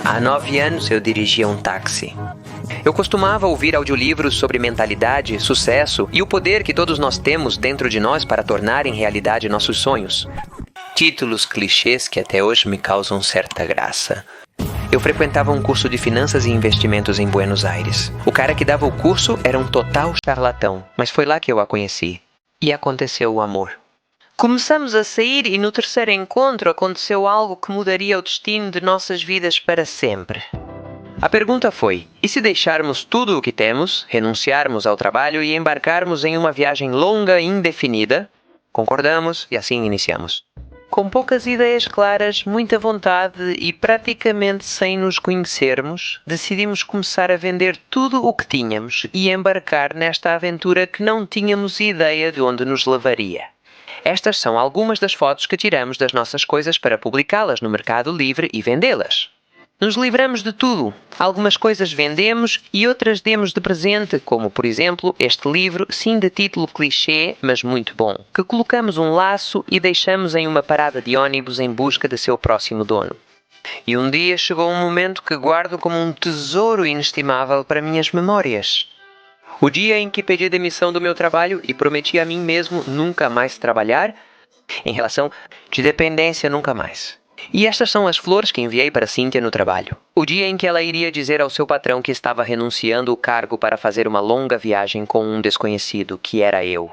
Há 9 anos eu dirigia um táxi. Eu costumava ouvir audiolivros sobre mentalidade, sucesso e o poder que todos nós temos dentro de nós para tornar em realidade nossos sonhos. Títulos clichês que até hoje me causam certa graça. Eu frequentava um curso de finanças e investimentos em Buenos Aires. O cara que dava o curso era um total charlatão, mas foi lá que eu a conheci. E aconteceu o amor. Começamos a sair e no terceiro encontro aconteceu algo que mudaria o destino de nossas vidas para sempre. A pergunta foi, e se deixarmos tudo o que temos, renunciarmos ao trabalho e embarcarmos em uma viagem longa e indefinida? Concordamos e assim iniciamos. Com poucas ideias claras, muita vontade e praticamente sem nos conhecermos, decidimos começar a vender tudo o que tínhamos e embarcar nesta aventura que não tínhamos ideia de onde nos levaria. Estas são algumas das fotos que tiramos das nossas coisas para publicá-las no Mercado Livre e vendê-las. Nos livramos de tudo. Algumas coisas vendemos e outras demos de presente, como, por exemplo, este livro, sim de título clichê, mas muito bom, que colocamos um laço e deixamos em uma parada de ônibus em busca de seu próximo dono. E um dia chegou um momento que guardo como um tesouro inestimável para minhas memórias. O dia em que pedi demissão do meu trabalho e prometi a mim mesmo nunca mais trabalhar, em relação de dependência nunca mais. E estas são as flores que enviei para Cíntia no trabalho. O dia em que ela iria dizer ao seu patrão que estava renunciando o cargo para fazer uma longa viagem com um desconhecido, que era eu.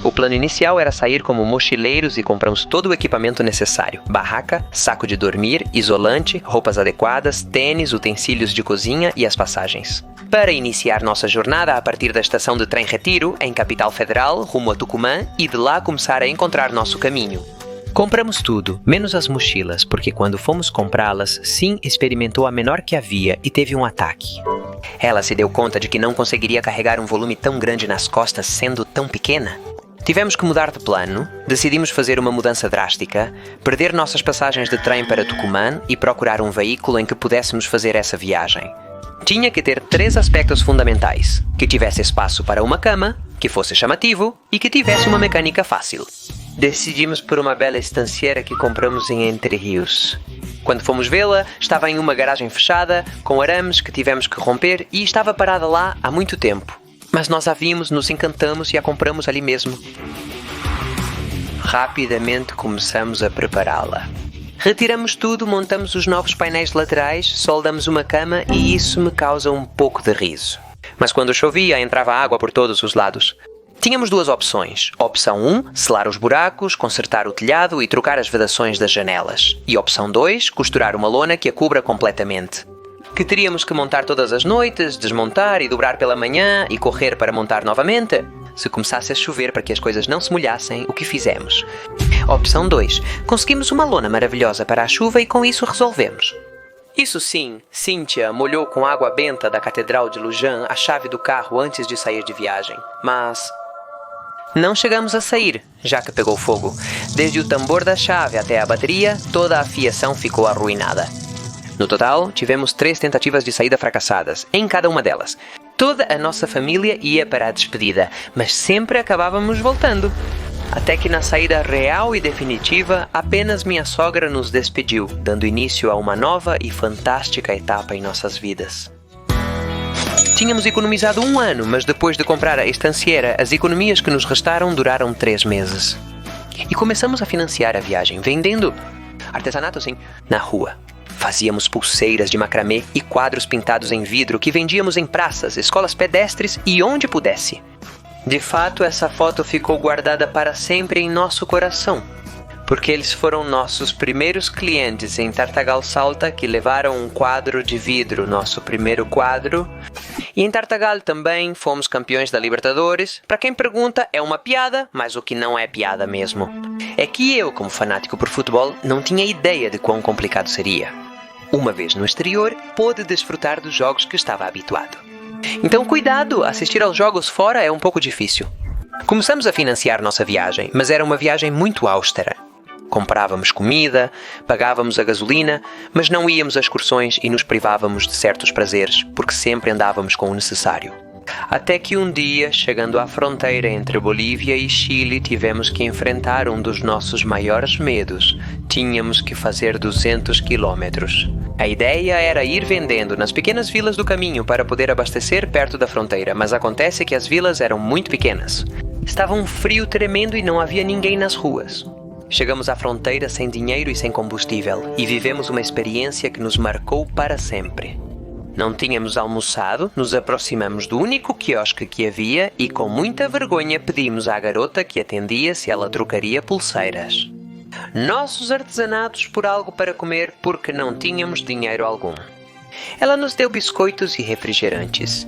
O plano inicial era sair como mochileiros e compramos todo o equipamento necessário. Barraca, saco de dormir, isolante, roupas adequadas, tênis, utensílios de cozinha e as passagens. Para iniciar nossa jornada a partir da estação de trem Retiro, em Capital Federal, rumo a Tucumã, e de lá começar a encontrar nosso caminho. Compramos tudo, menos as mochilas, porque quando fomos comprá-las, Sim experimentou a menor que havia e teve um ataque. Ela se deu conta de que não conseguiria carregar um volume tão grande nas costas sendo tão pequena. Tivemos que mudar de plano, decidimos fazer uma mudança drástica, perder nossas passagens de trem para Tucumã e procurar um veículo em que pudéssemos fazer essa viagem. Tinha que ter 3 aspectos fundamentais: que tivesse espaço para uma cama, que fosse chamativo e que tivesse uma mecânica fácil. Decidimos por uma bela estanciera que compramos em Entre Rios. Quando fomos vê-la, estava em uma garagem fechada, com arames que tivemos que romper e estava parada lá há muito tempo. Mas nós a vimos, nos encantamos e a compramos ali mesmo. Rapidamente começamos a prepará-la. Retiramos tudo, montamos os novos painéis laterais, soldamos uma cama e isso me causa um pouco de riso. Mas quando chovia, entrava água por todos os lados. Tínhamos 2 opções. Opção 1, selar os buracos, consertar o telhado e trocar as vedações das janelas. E opção 2, costurar uma lona que a cubra completamente. Que teríamos que montar todas as noites, desmontar e dobrar pela manhã e correr para montar novamente? Se começasse a chover para que as coisas não se molhassem, o que fizemos? Opção 2, conseguimos uma lona maravilhosa para a chuva e com isso resolvemos. Isso sim, Cíntia molhou com água benta da Catedral de Lujan a chave do carro antes de sair de viagem. Mas não chegamos a sair, já que pegou fogo. Desde o tambor da chave até a bateria, toda a fiação ficou arruinada. No total, tivemos 3 tentativas de saída fracassadas, em cada uma delas. Toda a nossa família ia para a despedida, mas sempre acabávamos voltando. Até que na saída real e definitiva, apenas minha sogra nos despediu, dando início a uma nova e fantástica etapa em nossas vidas. Tínhamos economizado 1 ano, mas depois de comprar a estanciera, as economias que nos restaram duraram 3 meses. E começamos a financiar a viagem, vendendo artesanato, sim, na rua. Fazíamos pulseiras de macramê e quadros pintados em vidro que vendíamos em praças, escolas pedestres e onde pudesse. De fato, essa foto ficou guardada para sempre em nosso coração, porque eles foram nossos primeiros clientes em Tartagal Salta que levaram um quadro de vidro, nosso primeiro quadro. E em Tartagal também fomos campeões da Libertadores. Para quem pergunta, é uma piada, mas o que não é piada mesmo é que eu, como fanático por futebol, não tinha ideia de quão complicado seria. Uma vez no exterior, pude desfrutar dos jogos que estava habituado. Então cuidado, assistir aos jogos fora é um pouco difícil. Começamos a financiar nossa viagem, mas era uma viagem muito austera. Comprávamos comida, pagávamos a gasolina, mas não íamos a excursões e nos privávamos de certos prazeres, porque sempre andávamos com o necessário. Até que um dia, chegando à fronteira entre Bolívia e Chile, tivemos que enfrentar um dos nossos maiores medos. Tínhamos que fazer 200 quilômetros. A ideia era ir vendendo nas pequenas vilas do caminho para poder abastecer perto da fronteira, mas acontece que as vilas eram muito pequenas. Estava um frio tremendo e não havia ninguém nas ruas. Chegamos à fronteira sem dinheiro e sem combustível, e vivemos uma experiência que nos marcou para sempre. Não tínhamos almoçado, nos aproximamos do único quiosque que havia e com muita vergonha pedimos à garota que atendia se ela trocaria pulseiras. Nossos artesanatos por algo para comer porque não tínhamos dinheiro algum. Ela nos deu biscoitos e refrigerantes.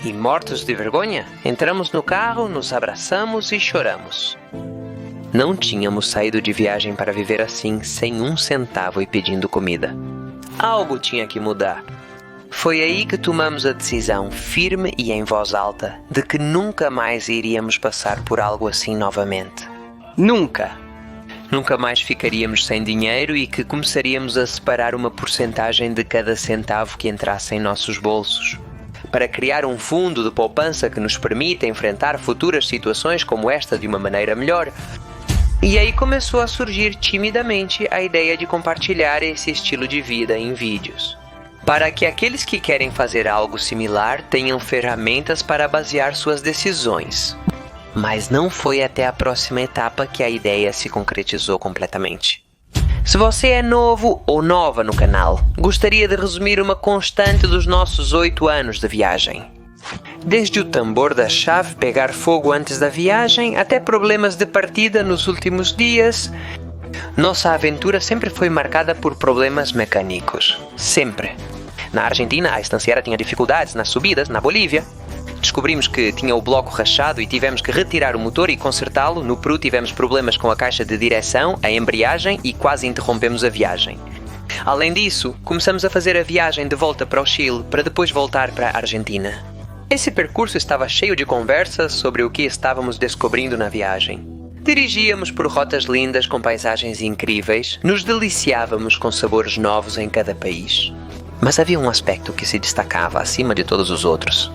E mortos de vergonha, entramos no carro, nos abraçamos e choramos. Não tínhamos saído de viagem para viver assim, sem 1 centavo e pedindo comida. Algo tinha que mudar. Foi aí que tomamos a decisão, firme e em voz alta, de que nunca mais iríamos passar por algo assim novamente. Nunca! Nunca mais ficaríamos sem dinheiro e que começaríamos a separar uma porcentagem de cada centavo que entrasse em nossos bolsos, para criar um fundo de poupança que nos permita enfrentar futuras situações como esta de uma maneira melhor. E aí começou a surgir timidamente a ideia de compartilhar esse estilo de vida em vídeos, para que aqueles que querem fazer algo similar tenham ferramentas para basear suas decisões. Mas não foi até a próxima etapa que a ideia se concretizou completamente. Se você é novo ou nova no canal, gostaria de resumir uma constante dos nossos 8 anos de viagem. Desde o tambor da chave pegar fogo antes da viagem, até problemas de partida nos últimos dias, nossa aventura sempre foi marcada por problemas mecânicos. Sempre. Na Argentina, a estanciera tinha dificuldades nas subidas, na Bolívia. Descobrimos que tinha o bloco rachado e tivemos que retirar o motor e consertá-lo. No Peru tivemos problemas com a caixa de direção, a embreagem e quase interrompemos a viagem. Além disso, começamos a fazer a viagem de volta para o Chile para depois voltar para a Argentina. Esse percurso estava cheio de conversas sobre o que estávamos descobrindo na viagem. Dirigíamos por rotas lindas com paisagens incríveis, nos deliciávamos com sabores novos em cada país. Mas havia um aspecto que se destacava acima de todos os outros.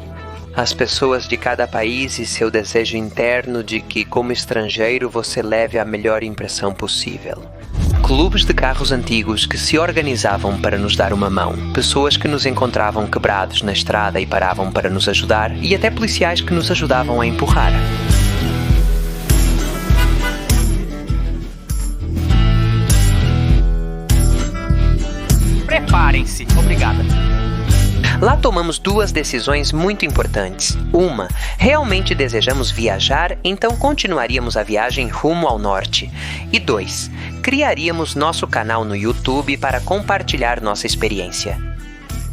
As pessoas de cada país e seu desejo interno de que, como estrangeiro, você leve a melhor impressão possível. Clubes de carros antigos que se organizavam para nos dar uma mão, pessoas que nos encontravam quebrados na estrada e paravam para nos ajudar, e até policiais que nos ajudavam a empurrar. Preparem-se. Obrigada. Lá tomamos 2 decisões muito importantes. Uma, realmente desejamos viajar, então continuaríamos a viagem rumo ao norte. E 2, criaríamos nosso canal no YouTube para compartilhar nossa experiência.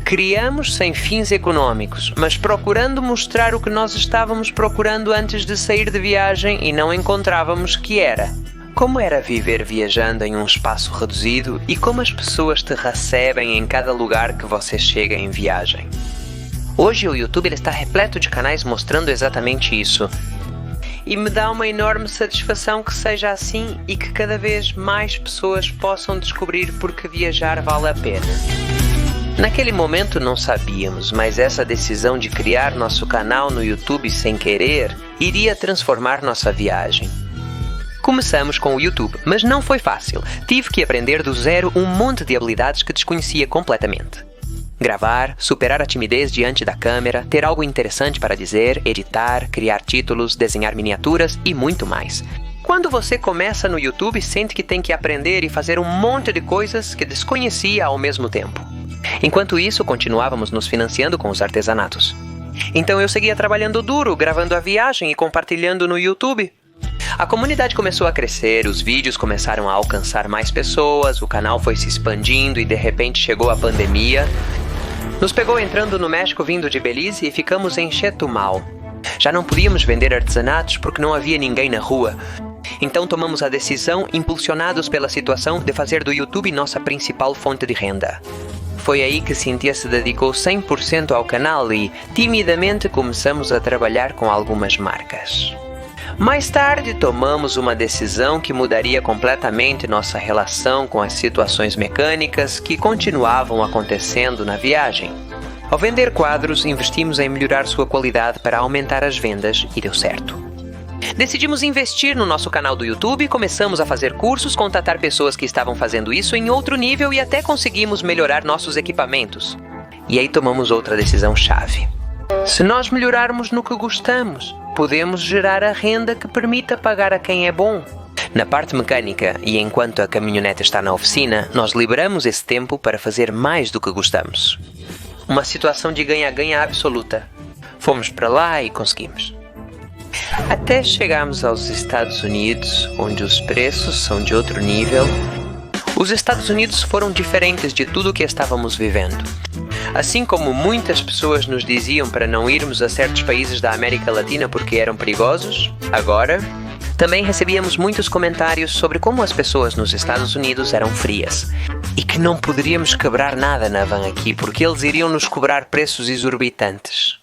Criamos sem fins econômicos, mas procurando mostrar o que nós estávamos procurando antes de sair de viagem e não encontrávamos que era. Como era viver viajando em um espaço reduzido e como as pessoas te recebem em cada lugar que você chega em viagem. Hoje o YouTube ele está repleto de canais mostrando exatamente isso. E me dá uma enorme satisfação que seja assim e que cada vez mais pessoas possam descobrir porque viajar vale a pena. Naquele momento não sabíamos, mas essa decisão de criar nosso canal no YouTube sem querer iria transformar nossa viagem. Começamos com o YouTube, mas não foi fácil. Tive que aprender do zero um monte de habilidades que desconhecia completamente. Gravar, superar a timidez diante da câmera, ter algo interessante para dizer, editar, criar títulos, desenhar miniaturas e muito mais. Quando você começa no YouTube, sente que tem que aprender e fazer um monte de coisas que desconhecia ao mesmo tempo. Enquanto isso, continuávamos nos financiando com os artesanatos. Então eu seguia trabalhando duro, gravando a viagem e compartilhando no YouTube. A comunidade começou a crescer, os vídeos começaram a alcançar mais pessoas, o canal foi se expandindo e de repente chegou a pandemia. Nos pegou entrando no México vindo de Belize e ficamos em Chetumal. Já não podíamos vender artesanatos porque não havia ninguém na rua. Então tomamos a decisão, impulsionados pela situação, de fazer do YouTube nossa principal fonte de renda. Foi aí que Cynthia se dedicou 100% ao canal e, timidamente, começamos a trabalhar com algumas marcas. Mais tarde, tomamos uma decisão que mudaria completamente nossa relação com as situações mecânicas que continuavam acontecendo na viagem. Ao vender quadros, investimos em melhorar sua qualidade para aumentar as vendas e deu certo. Decidimos investir no nosso canal do YouTube, começamos a fazer cursos, contatar pessoas que estavam fazendo isso em outro nível e até conseguimos melhorar nossos equipamentos. E aí tomamos outra decisão chave. Se nós melhorarmos no que gostamos, podemos gerar a renda que permita pagar a quem é bom. Na parte mecânica e enquanto a caminhonete está na oficina, nós liberamos esse tempo para fazer mais do que gostamos. Uma situação de ganha-ganha absoluta. Fomos para lá e conseguimos. Até chegarmos aos Estados Unidos, onde os preços são de outro nível. Os Estados Unidos foram diferentes de tudo o que estávamos vivendo. Assim como muitas pessoas nos diziam para não irmos a certos países da América Latina porque eram perigosos, agora também recebíamos muitos comentários sobre como as pessoas nos Estados Unidos eram frias e que não poderíamos quebrar nada na van aqui porque eles iriam nos cobrar preços exorbitantes.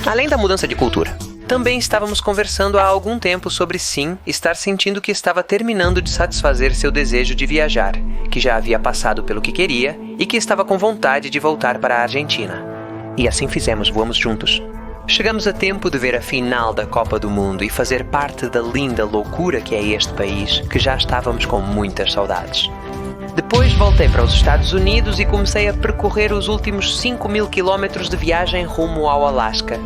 Além da mudança de cultura, também estávamos conversando há algum tempo sobre sim estar sentindo que estava terminando de satisfazer seu desejo de viajar, que já havia passado pelo que queria e que estava com vontade de voltar para a Argentina. E assim fizemos, voamos juntos. Chegamos a tempo de ver a final da Copa do Mundo e fazer parte da linda loucura que é este país, que já estávamos com muitas saudades. Depois voltei para os Estados Unidos e comecei a percorrer os últimos 5.000 quilômetros de viagem rumo ao Alasca.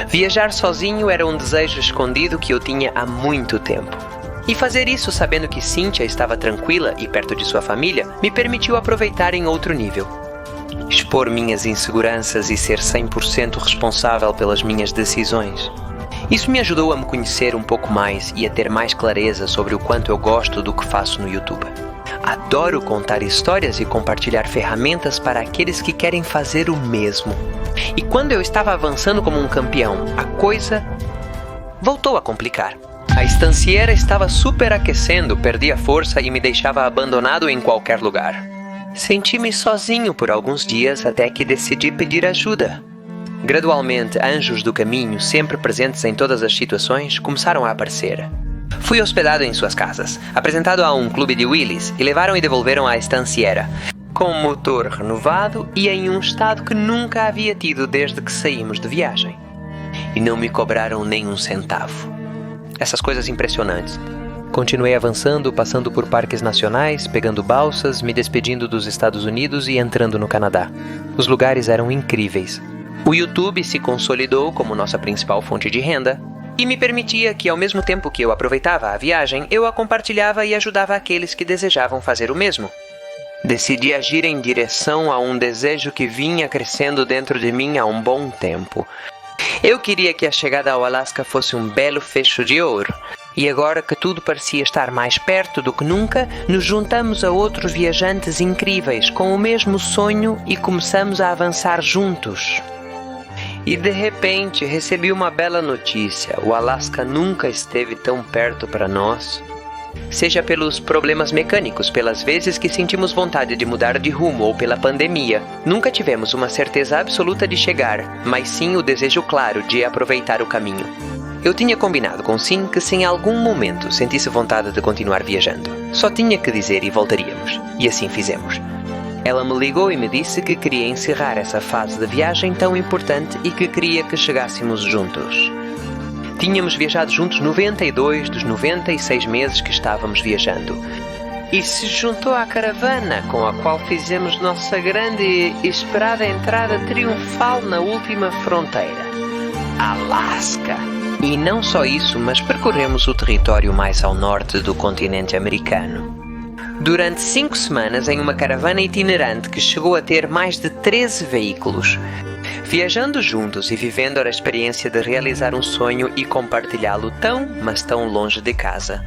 Viajar sozinho era um desejo escondido que eu tinha há muito tempo. E fazer isso sabendo que Cynthia estava tranquila e perto de sua família me permitiu aproveitar em outro nível. Expor minhas inseguranças e ser 100% responsável pelas minhas decisões. Isso me ajudou a me conhecer um pouco mais e a ter mais clareza sobre o quanto eu gosto do que faço no YouTube. Adoro contar histórias e compartilhar ferramentas para aqueles que querem fazer o mesmo. E quando eu estava avançando como um campeão, a coisa voltou a complicar. A estanciera estava superaquecendo, perdia força e me deixava abandonado em qualquer lugar. Senti-me sozinho por alguns dias até que decidi pedir ajuda. Gradualmente, anjos do caminho, sempre presentes em todas as situações, começaram a aparecer. Fui hospedado em suas casas, apresentado a um clube de wheelies e levaram e devolveram a estanciera, com o motor renovado e em um estado que nunca havia tido desde que saímos de viagem. E não me cobraram nem um centavo. Essas coisas impressionantes. Continuei avançando, passando por parques nacionais, pegando balsas, me despedindo dos Estados Unidos e entrando no Canadá. Os lugares eram incríveis. O YouTube se consolidou como nossa principal fonte de renda e me permitia que, ao mesmo tempo que eu aproveitava a viagem, eu a compartilhava e ajudava aqueles que desejavam fazer o mesmo. Decidi agir em direção a um desejo que vinha crescendo dentro de mim há um bom tempo. Eu queria que a chegada ao Alasca fosse um belo fecho de ouro. E agora que tudo parecia estar mais perto do que nunca, nos juntamos a outros viajantes incríveis com o mesmo sonho e começamos a avançar juntos. E de repente recebi uma bela notícia. O Alasca nunca esteve tão perto para nós. Seja pelos problemas mecânicos, pelas vezes que sentimos vontade de mudar de rumo ou pela pandemia, nunca tivemos uma certeza absoluta de chegar, mas sim o desejo claro de aproveitar o caminho. Eu tinha combinado com Sim que se em algum momento sentisse vontade de continuar viajando, só tinha que dizer e voltaríamos, e assim fizemos. Ela me ligou e me disse que queria encerrar essa fase de viagem tão importante e que queria que chegássemos juntos. Tínhamos viajado juntos 92 dos 96 meses que estávamos viajando. E se juntou à caravana com a qual fizemos nossa grande e esperada entrada triunfal na última fronteira, Alasca. E não só isso, mas percorremos o território mais ao norte do continente americano. Durante 5 semanas em uma caravana itinerante que chegou a ter mais de 13 veículos. Viajando juntos e vivendo a experiência de realizar um sonho e compartilhá-lo tão, mas tão longe de casa.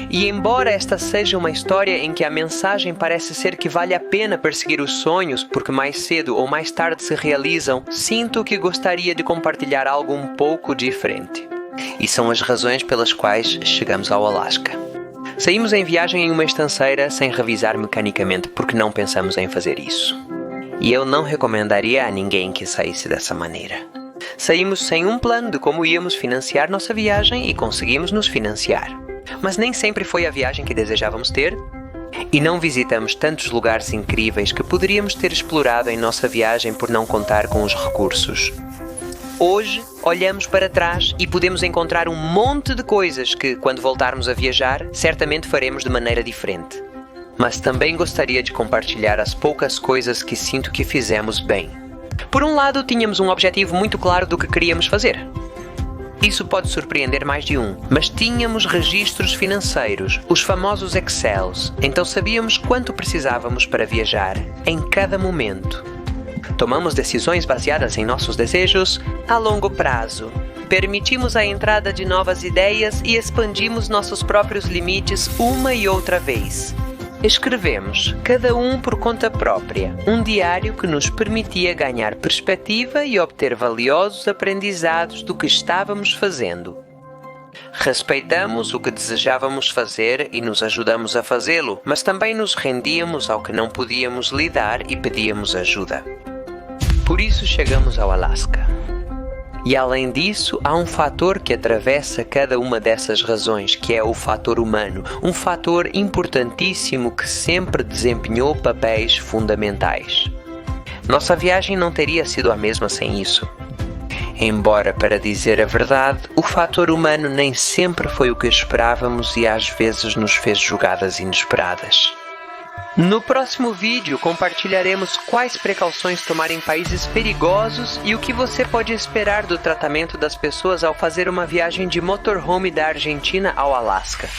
E embora esta seja uma história em que a mensagem parece ser que vale a pena perseguir os sonhos porque mais cedo ou mais tarde se realizam, sinto que gostaria de compartilhar algo um pouco diferente. E são as razões pelas quais chegamos ao Alasca. Saímos em viagem em uma estanceira sem revisar mecanicamente porque não pensamos em fazer isso. E eu não recomendaria a ninguém que saísse dessa maneira. Saímos sem um plano de como íamos financiar nossa viagem e conseguimos nos financiar. Mas nem sempre foi a viagem que desejávamos ter, e não visitamos tantos lugares incríveis que poderíamos ter explorado em nossa viagem por não contar com os recursos. Hoje, olhamos para trás e podemos encontrar um monte de coisas que, quando voltarmos a viajar, certamente faremos de maneira diferente. Mas também gostaria de compartilhar as poucas coisas que sinto que fizemos bem. Por um lado, tínhamos um objetivo muito claro do que queríamos fazer. Isso pode surpreender mais de um, mas tínhamos registros financeiros, os famosos Excels, então sabíamos quanto precisávamos para viajar, em cada momento. Tomamos decisões baseadas em nossos desejos a longo prazo. Permitimos a entrada de novas ideias e expandimos nossos próprios limites uma e outra vez. Escrevemos, cada um por conta própria, um diário que nos permitia ganhar perspectiva e obter valiosos aprendizados do que estávamos fazendo. Respeitamos o que desejávamos fazer e nos ajudamos a fazê-lo, mas também nos rendíamos ao que não podíamos lidar e pedíamos ajuda. Por isso chegamos ao Alasca. E além disso, há um fator que atravessa cada uma dessas razões, que é o fator humano, um fator importantíssimo que sempre desempenhou papéis fundamentais. Nossa viagem não teria sido a mesma sem isso. Embora, para dizer a verdade, o fator humano nem sempre foi o que esperávamos e às vezes nos fez jogadas inesperadas. No próximo vídeo, compartilharemos quais precauções tomar em países perigosos e o que você pode esperar do tratamento das pessoas ao fazer uma viagem de motorhome da Argentina ao Alasca.